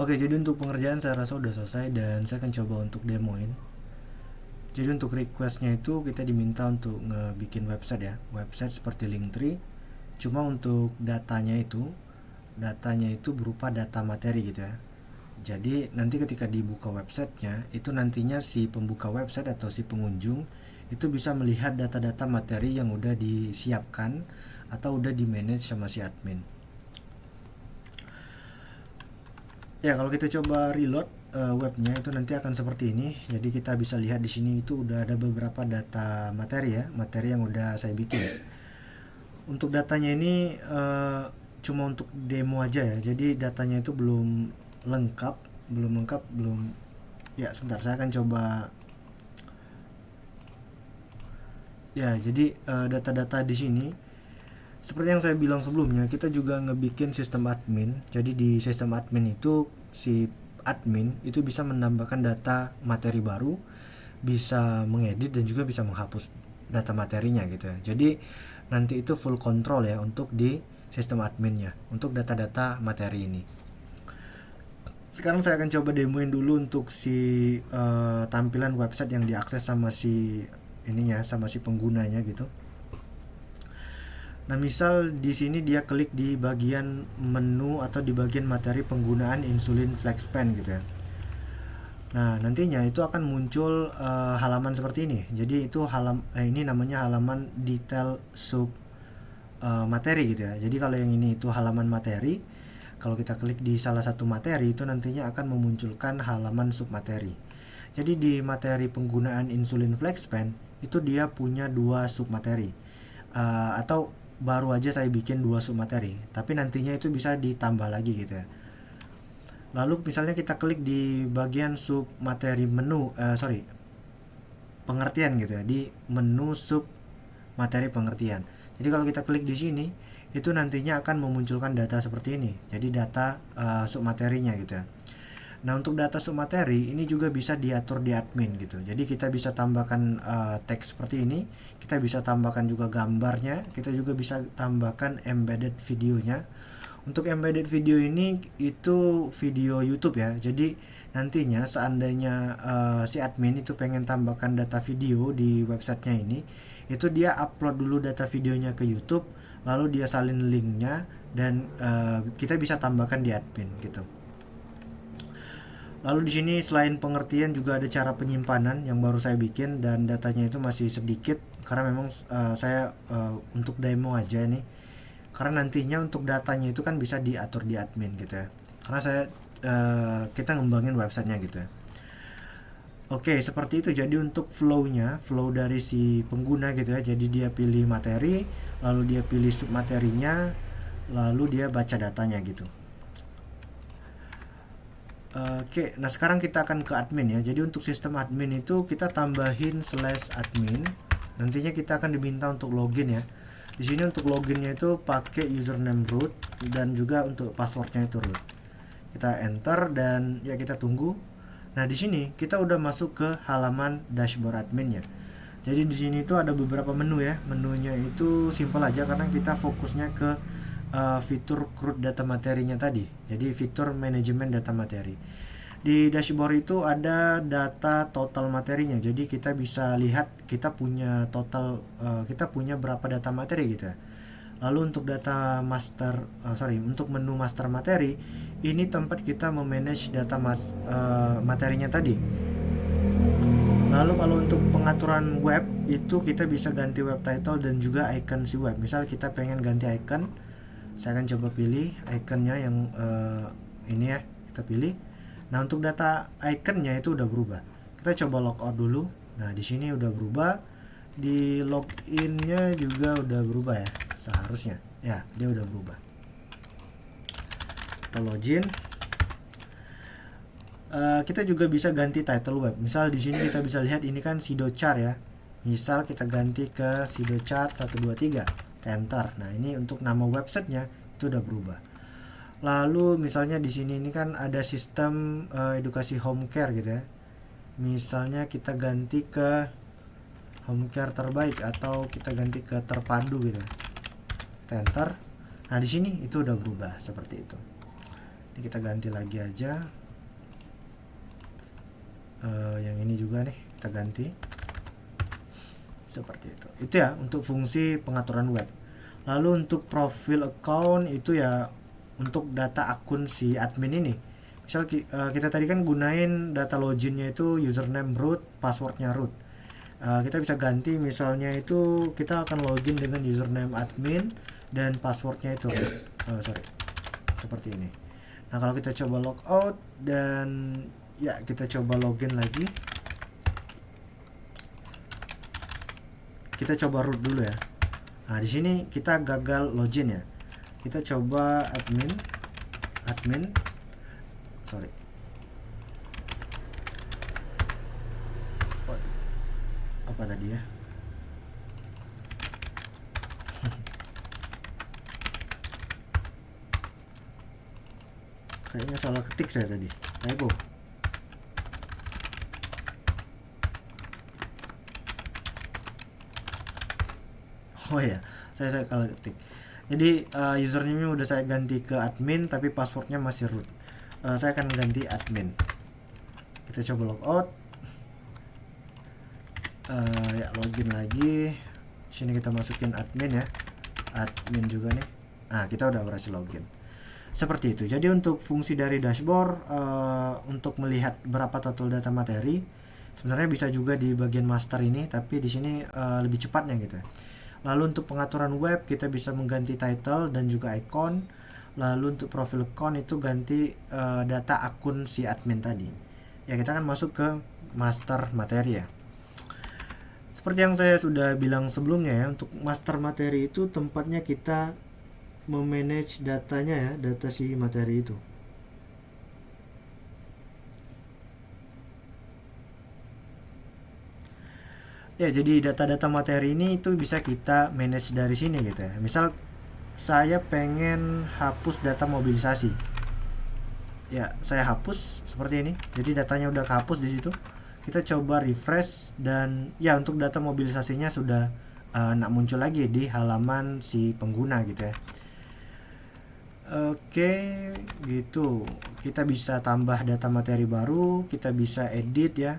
Oke, jadi untuk pengerjaan saya rasa udah selesai dan saya akan coba untuk demoin. Jadi untuk requestnya itu kita diminta untuk ngebikin website ya, website seperti Linktree. Cuma untuk datanya itu berupa data materi gitu ya. Jadi nanti ketika dibuka websitenya, itu nantinya si pembuka website atau si pengunjung itu bisa melihat data-data materi yang udah disiapkan atau udah di manage sama si admin. Ya, kalau kita coba reload webnya itu nanti akan seperti ini. Jadi kita bisa lihat di sini itu udah ada beberapa data materi ya, materi yang udah saya bikin. Untuk datanya ini cuma untuk demo aja ya. Jadi datanya itu belum lengkap. Ya, sebentar saya akan coba. Ya, jadi data-data di sini seperti yang saya bilang sebelumnya, kita juga ngebikin sistem admin. Jadi di sistem admin itu si admin itu bisa menambahkan data materi baru, bisa mengedit dan juga bisa menghapus data materinya gitu ya. Jadi nanti itu full control ya untuk di sistem adminnya untuk data-data materi ini. Sekarang saya akan coba demoin dulu untuk si tampilan website yang diakses sama si sama si penggunanya gitu. Nah, misal di sini dia klik di bagian menu atau di bagian materi penggunaan insulin FlexPen gitu ya. Nah, nantinya itu akan muncul halaman seperti ini. Jadi itu ini namanya halaman detail sub materi gitu ya. Jadi kalau yang ini itu halaman materi, kalau kita klik di salah satu materi itu nantinya akan memunculkan halaman sub materi. Jadi di materi penggunaan insulin FlexPen itu dia punya dua sub materi. Atau baru aja saya bikin dua sub materi, tapi nantinya itu bisa ditambah lagi gitu ya. Lalu misalnya kita klik di bagian sub materi pengertian gitu ya, di menu sub materi pengertian. Jadi kalau kita klik di sini itu nantinya akan memunculkan data seperti ini. Jadi data sub materinya gitu ya. Nah, untuk data sub materi ini juga bisa diatur di admin gitu. Jadi kita bisa tambahkan teks seperti ini, kita bisa tambahkan juga gambarnya, kita juga bisa tambahkan embedded videonya. Untuk embedded video ini itu video YouTube ya. Jadi nantinya seandainya si admin itu pengen tambahkan data video di websitenya ini, itu dia upload dulu data videonya ke YouTube, lalu dia salin linknya dan kita bisa tambahkan di admin gitu. Lalu di sini selain pengertian juga ada cara penyimpanan yang baru saya bikin dan datanya itu masih sedikit karena memang saya untuk demo aja nih. Karena nantinya untuk datanya itu kan bisa diatur di admin gitu ya. Karena kita ngembangin websitenya gitu ya. Oke, seperti itu. Jadi untuk flow dari si pengguna gitu ya. Jadi dia pilih materi, lalu dia pilih submaterinya, lalu dia baca datanya gitu. Oke, nah sekarang kita akan ke admin ya. Jadi untuk sistem admin itu kita tambahin /admin. Nantinya kita akan diminta untuk login ya. Di sini untuk loginnya itu pakai username root dan juga untuk passwordnya itu root. Kita enter dan ya kita tunggu. Nah, di sini kita udah masuk ke halaman dashboard adminnya. Jadi di sini itu ada beberapa menu ya. Menunya itu simple aja karena kita fokusnya ke fitur CRUD data materinya tadi. Jadi fitur manajemen data materi. Di dashboard itu ada data total materinya. Jadi kita bisa lihat kita punya total kita punya berapa data materi gitu ya. Lalu untuk untuk menu master materi ini tempat kita memanage data materinya tadi. Lalu kalau untuk pengaturan web itu kita bisa ganti web title dan juga icon si web. Misal kita pengen ganti icon, saya akan coba pilih iconnya yang ini ya, kita pilih. Nah, untuk data iconnya itu udah berubah. Kita coba logout dulu. Nah, di sini udah berubah. Di loginnya juga udah berubah ya, seharusnya. Ya, dia udah berubah. Kita login. Kita juga bisa ganti title web. Misal di sini kita bisa lihat ini kan Sidochart ya. Misal kita ganti ke Sidochart 123. Enter. Nah, ini untuk nama websitenya itu udah berubah. Lalu misalnya di sini ini kan ada sistem edukasi home care gitu ya. Misalnya kita ganti ke home care terbaik atau kita ganti ke terpadu gitu. Kita enter. Nah, di sini itu udah berubah seperti itu. Ini kita ganti lagi aja. Yang ini juga nih kita ganti seperti itu. Itu ya untuk fungsi pengaturan web. Lalu untuk profil account itu ya untuk data akun si admin ini. Misal kita tadi kan gunain data loginnya itu username root, passwordnya root. Kita bisa ganti misalnya itu kita akan login dengan username admin dan passwordnya itu seperti ini. Nah kalau kita coba logout dan ya kita coba login lagi, kita coba root dulu ya. Nah di sini kita gagal login ya. Kita coba admin apa tadi ya. Kayaknya salah ketik saya tadi, typo. Oh ya, saya salah ketik. Jadi username-nya udah saya ganti ke admin tapi passwordnya masih root. Saya akan ganti admin. Kita coba logout. Ya login lagi. Sini kita masukin admin ya. Admin juga nih. Nah, kita udah berhasil login. Seperti itu. Jadi untuk fungsi dari dashboard untuk melihat berapa total data materi, sebenarnya bisa juga di bagian master ini, tapi di sini lebih cepatnya gitu ya. Lalu untuk pengaturan web kita bisa mengganti title dan juga icon. Lalu untuk profil account itu ganti data akun si admin tadi. Ya kita akan masuk ke master materi ya. Seperti yang saya sudah bilang sebelumnya ya, untuk master materi itu tempatnya kita memanage datanya ya, data si materi itu. Ya, jadi data-data materi ini itu bisa kita manage dari sini gitu ya. Misal saya pengen hapus data mobilisasi. Ya, saya hapus seperti ini. Jadi datanya udah kehapus di situ. Kita coba refresh dan ya untuk data mobilisasinya sudah nggak muncul lagi di halaman si pengguna gitu ya. Oke, gitu. Kita bisa tambah data materi baru, kita bisa edit ya.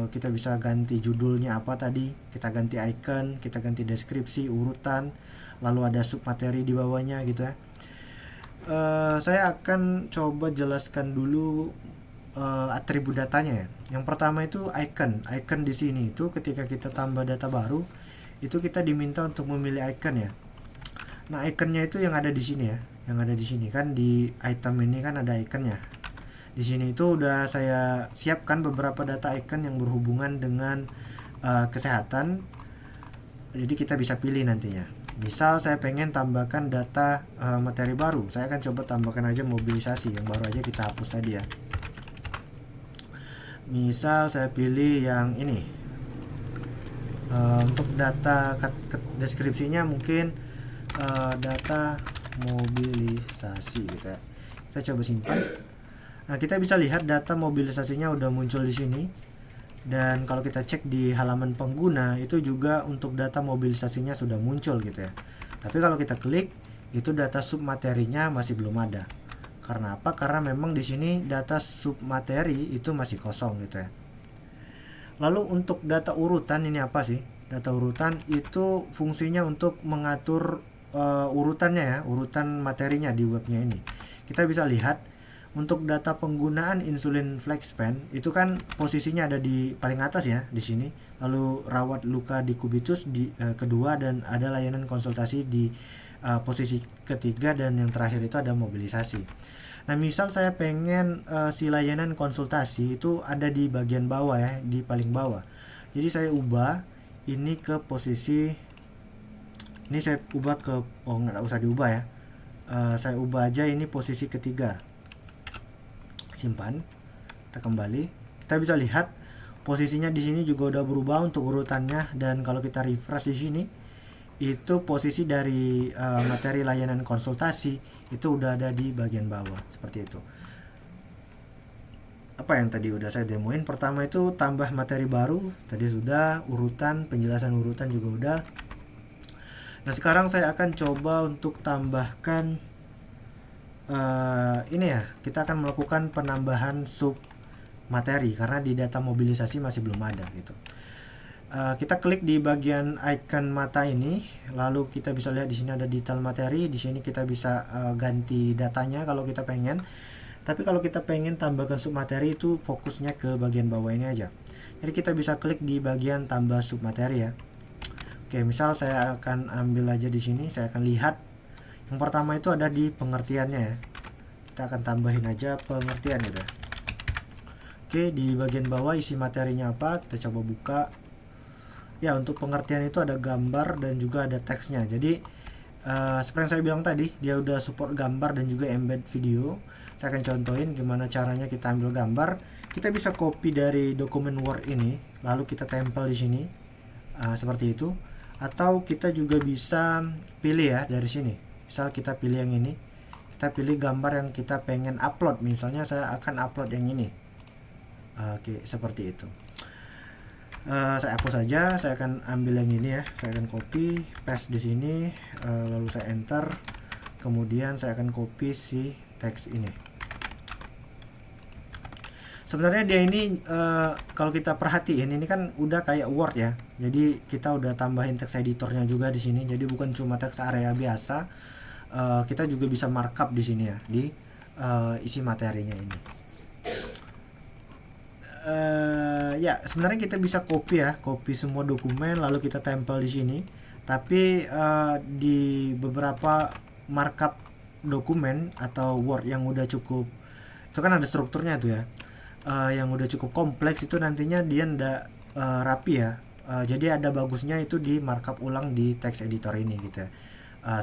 Kita bisa ganti judulnya apa tadi, kita ganti icon, kita ganti deskripsi, urutan, lalu ada submateri di bawahnya gitu ya. Saya akan coba jelaskan dulu atribut datanya ya. Yang pertama itu icon di sini itu ketika kita tambah data baru itu kita diminta untuk memilih icon ya. Nah iconnya itu yang ada di sini ya, yang ada di sini kan di item ini kan ada iconnya. Di sini itu udah saya siapkan beberapa data icon yang berhubungan dengan kesehatan. Jadi kita bisa pilih nantinya. Misal saya pengen tambahkan data materi baru, saya akan coba tambahkan aja mobilisasi yang baru aja kita hapus tadi ya. Misal saya pilih yang ini. Untuk data deskripsinya mungkin data mobilisasi gitu ya. Saya coba simpan. Nah, kita bisa lihat data mobilisasinya udah muncul di sini. Dan kalau kita cek di halaman pengguna itu juga untuk data mobilisasinya sudah muncul gitu ya. Tapi kalau kita klik itu data submaterinya masih belum ada. Karena apa? Karena memang di sini data submateri itu masih kosong gitu ya. Lalu untuk data urutan ini apa sih? Data urutan itu fungsinya untuk mengatur urutannya ya, urutan materinya di webnya ini. Kita bisa lihat untuk data penggunaan insulin FlexPen itu kan posisinya ada di paling atas ya di sini. Lalu rawat luka dekubitus di kedua dan ada layanan konsultasi di posisi ketiga dan yang terakhir itu ada mobilisasi. Nah, misal saya pengen si layanan konsultasi itu ada di bagian bawah ya, di paling bawah. Jadi saya ubah ini ke posisi ini saya ubah ke nggak usah diubah ya. Saya ubah aja ini posisi ketiga. Simpan, kita kembali, kita bisa lihat posisinya di sini juga udah berubah untuk urutannya dan kalau kita refresh di sini itu posisi dari materi layanan konsultasi itu udah ada di bagian bawah seperti itu. Apa yang tadi udah saya demoin, pertama itu tambah materi baru tadi sudah, urutan, penjelasan urutan juga udah. Nah sekarang saya akan coba untuk tambahkan ini ya, kita akan melakukan penambahan sub materi karena di data mobilisasi masih belum ada gitu. Kita klik di bagian icon mata ini, lalu kita bisa lihat di sini ada detail materi. Di sini kita bisa ganti datanya kalau kita pengen. Tapi kalau kita pengen tambahkan sub materi itu fokusnya ke bagian bawah ini aja. Jadi kita bisa klik di bagian tambah sub materi ya. Oke, misal saya akan ambil aja di sini, saya akan lihat. Yang pertama itu ada di pengertiannya ya. Kita akan tambahin aja pengertian gitu. Oke, di bagian bawah isi materinya apa? Kita coba buka. Ya, untuk pengertian itu ada gambar dan juga ada teksnya. Jadi seperti yang saya bilang tadi, dia udah support gambar dan juga embed video. Saya akan contohin gimana caranya kita ambil gambar. Kita bisa copy dari dokumen Word ini, lalu kita tempel di sini seperti itu. Atau kita juga bisa pilih ya dari sini. Misal kita pilih yang ini, kita pilih gambar yang kita pengen upload. Misalnya saya akan upload yang ini. Oke, seperti itu. Saya hapus saja. Saya akan ambil yang ini ya. Saya akan copy, paste di sini, lalu saya enter. Kemudian saya akan copy si teks ini. Sebenarnya dia ini kalau kita perhatiin ini kan udah kayak Word ya. Jadi kita udah tambahin teks editornya juga di sini. Jadi bukan cuma teks area biasa. Kita juga bisa markup di sini ya, di isi materinya ini. Ya sebenarnya kita bisa copy ya, copy semua dokumen lalu kita tempel di sini. Tapi di beberapa markup dokumen atau Word yang udah cukup, itu kan ada strukturnya tuh ya, yang udah cukup kompleks itu nantinya dia ndak rapi ya. Jadi ada bagusnya itu di markup ulang di text editor ini gitu ya.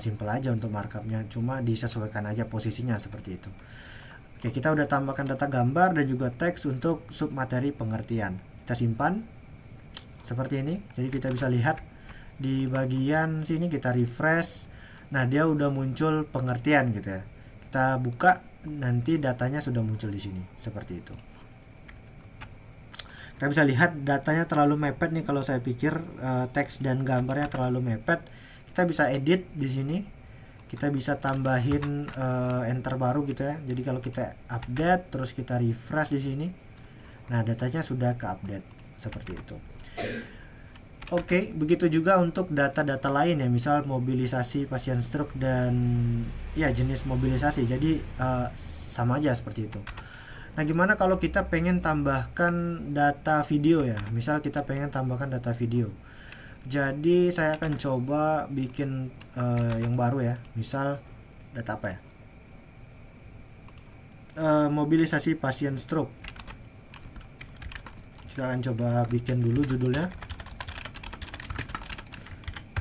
Simple aja untuk markupnya, cuma disesuaikan aja posisinya seperti itu. Oke, kita udah tambahkan data gambar dan juga teks untuk sub materi pengertian. Kita simpan seperti ini. Jadi kita bisa lihat di bagian sini, kita refresh. Nah, dia udah muncul pengertian gitu ya. Kita buka, nanti datanya sudah muncul di sini seperti itu. Kita bisa lihat datanya terlalu mepet nih. Kalau saya pikir teks dan gambarnya terlalu mepet, kita bisa edit di sini. Kita bisa tambahin enter baru gitu ya. Jadi kalau kita update terus kita refresh di sini, nah datanya sudah ke update seperti itu. Oke, begitu juga untuk data-data lain ya, misal mobilisasi pasien stroke dan ya jenis mobilisasi. Jadi sama aja seperti itu. Nah, gimana kalau kita pengen tambahkan data video ya? Misal kita pengen tambahkan data video. Jadi saya akan coba bikin yang baru ya. Misal data apa ya? Mobilisasi pasien stroke. Kita akan coba bikin dulu judulnya.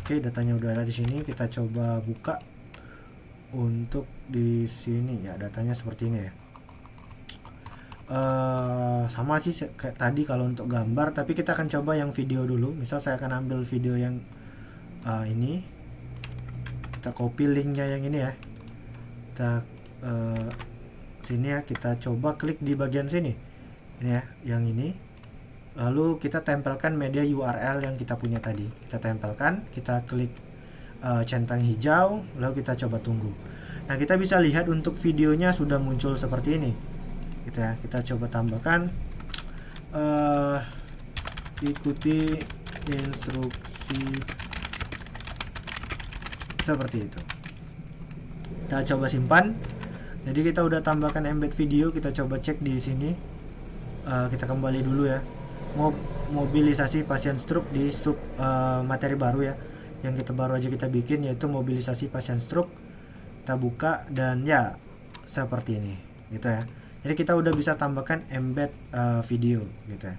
Oke, datanya udah ada di sini. Kita coba buka untuk di sini ya, datanya seperti ini ya. Sama sih kayak tadi kalau untuk gambar, tapi kita akan coba yang video dulu. Misal saya akan ambil video yang ini, kita copy linknya yang ini ya, kita sini ya, kita coba klik di bagian sini ini ya, yang ini, lalu kita tempelkan media URL yang kita punya tadi. Kita tempelkan, kita klik centang hijau, lalu kita coba tunggu. Nah, kita bisa lihat untuk videonya sudah muncul seperti ini gitu ya. Kita coba tambahkan ikuti instruksi seperti itu. Kita coba simpan. Jadi kita udah tambahkan embed video. Kita coba cek di sini. Kita kembali dulu ya. Mobilisasi pasien stroke di sub materi baru ya, yang kita baru aja kita bikin, yaitu mobilisasi pasien stroke. Kita buka dan ya seperti ini gitu ya. Jadi kita udah bisa tambahkan embed video gitu ya.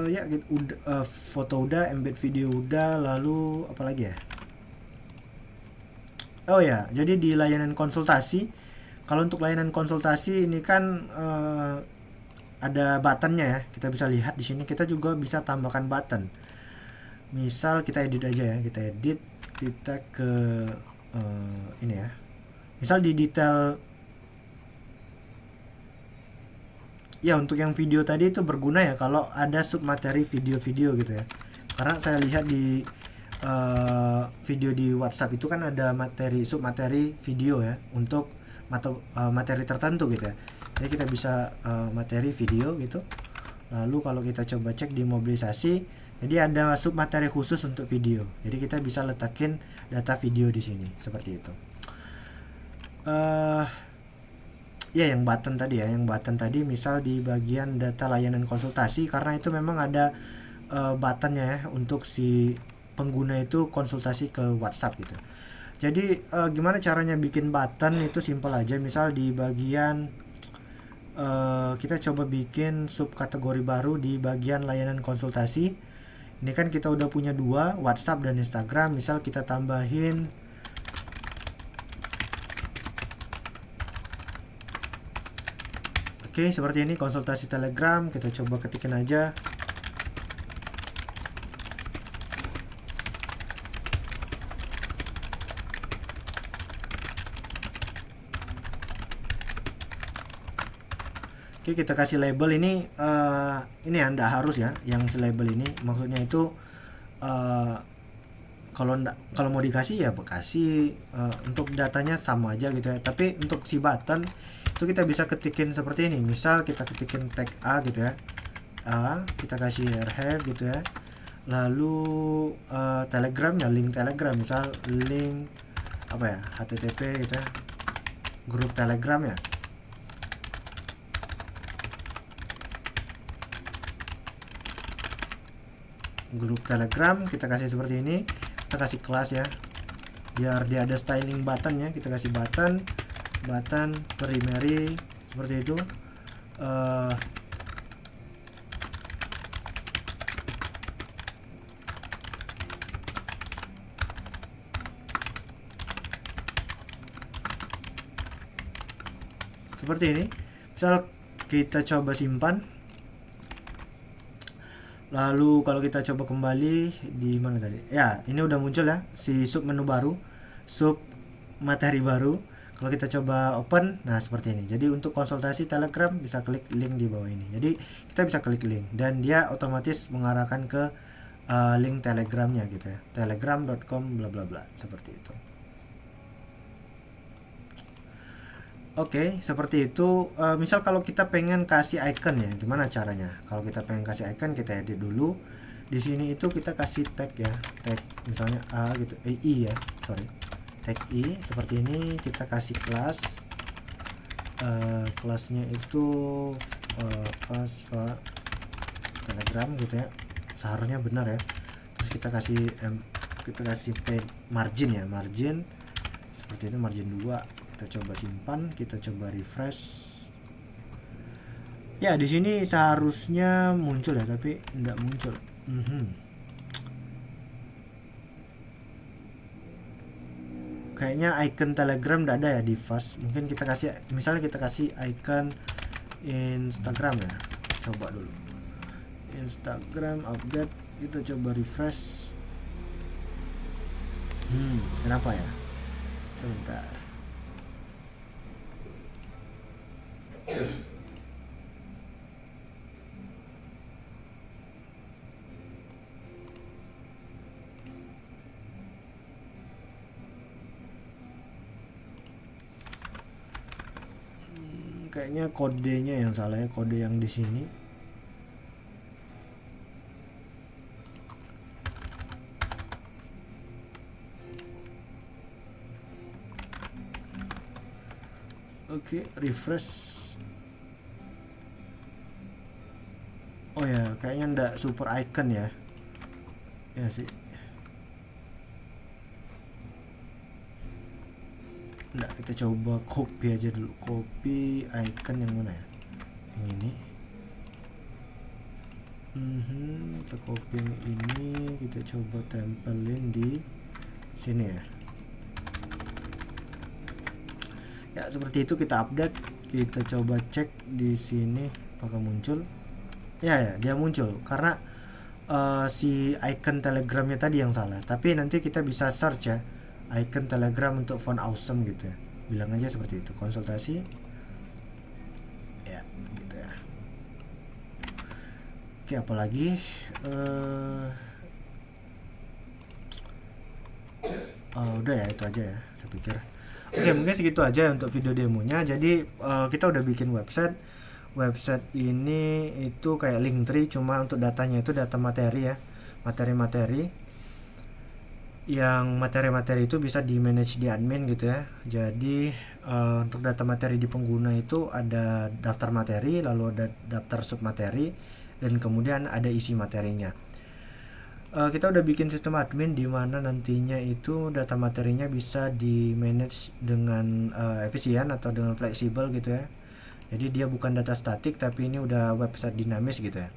Ya gitu, foto udah, embed video udah, lalu apa lagi ya? Oh ya, jadi di layanan konsultasi, kalau untuk layanan konsultasi ini kan ada buttonnya ya. Kita bisa lihat di sini. Kita juga bisa tambahkan button. Misal kita edit aja ya, kita edit, kita ke ini ya. Misal di detail. Ya, untuk yang video tadi itu berguna ya kalau ada sub materi video-video gitu ya. Karena saya lihat di video di WhatsApp itu kan ada materi submateri video ya untuk materi tertentu gitu ya. Jadi kita bisa materi video gitu. Lalu kalau kita coba cek di mobilisasi, jadi ada submateri khusus untuk video. Jadi kita bisa letakin data video di sini seperti itu. Ya yang button tadi misal di bagian data layanan konsultasi, karena itu memang ada buttonnya ya untuk si pengguna itu konsultasi ke WhatsApp gitu. Jadi gimana caranya bikin button itu simple aja. Misal di bagian kita coba bikin subkategori baru di bagian layanan konsultasi. Ini kan kita udah punya 2, WhatsApp dan Instagram. Misal kita tambahin oke, seperti ini konsultasi Telegram. Kita coba ketikin aja. Oke, kita kasih label ini Anda harus ya yang label ini, maksudnya itu kalau mau dikasih ya kasih untuk datanya sama aja gitu ya. Tapi untuk si button itu kita bisa ketikin seperti ini. Misal kita ketikin tag A gitu ya, kita kasih have gitu ya. Lalu Telegram ya, link Telegram, misal link HTTP gitu ya, grup Telegram ya. Grup Telegram kita kasih seperti ini. Kita kasih kelas ya, biar dia ada styling buttonnya. Kita kasih button primary seperti itu. Seperti ini. Misal kita coba simpan. Lalu kalau kita coba kembali di mana tadi? Ya, ini udah muncul ya si sub menu baru, sub materi baru. Kalau kita coba open, nah seperti ini. Jadi untuk konsultasi Telegram bisa klik link di bawah ini. Jadi kita bisa klik link dan dia otomatis mengarahkan ke link Telegramnya gitu ya. telegram.com bla bla bla, seperti itu. Oke, seperti itu. Misal kalau kita pengen kasih icon ya, gimana caranya? Kalau kita pengen kasih icon, kita edit dulu. Di sini itu kita kasih tag ya, tag misalnya A gitu, I ya, sorry, tag I seperti ini. Kita kasih kelas, kelasnya itu Telegram gitu ya, seharusnya benar ya. Terus kita kasih margin ya, margin seperti itu, margin 2. Kita coba simpan, kita coba refresh. Ya, di sini seharusnya muncul ya, tapi tidak muncul. Kayaknya icon Telegram tidak ada ya di Fast. Mungkin kita kasih, misalnya kita kasih icon Instagram ya. Coba dulu. Instagram update, kita coba refresh. Kenapa ya? Sebentar. Kayaknya kodenya yang salah ya, kode yang di sini. Oke, refresh. Oh ya, kayaknya ndak super icon ya. Ya sih. Nggak, kita coba copy aja dulu. Copy icon yang mana ya? Yang ini. Kita copy yang ini, kita coba tempelin di sini ya. Ya seperti itu, kita update. Kita coba cek di sini apakah muncul. Ya, dia muncul karena si icon Telegramnya tadi yang salah. Tapi nanti kita bisa search ya, icon Telegram untuk font awesome gitu ya. Bilang aja seperti itu, konsultasi. Ya, gitu ya. Oke, apalagi Udah ya, itu aja ya saya pikir. Oke, mungkin segitu aja untuk video demonya. Jadi kita udah bikin website. Website ini itu kayak Linktree, cuma untuk datanya itu data materi ya, materi-materi. Yang materi-materi itu bisa di manage di admin gitu ya. Jadi untuk data materi di pengguna itu ada daftar materi, lalu ada daftar submateri, dan kemudian ada isi materinya. Kita udah bikin sistem admin di mana nantinya itu data materinya bisa di manage dengan efisien atau dengan fleksibel gitu ya. Jadi dia bukan data statik, tapi ini udah website dinamis gitu ya.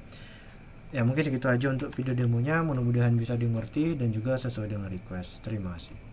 Ya mungkin segitu aja untuk video demonya, mudah-mudahan bisa dimengerti dan juga sesuai dengan request. Terima kasih.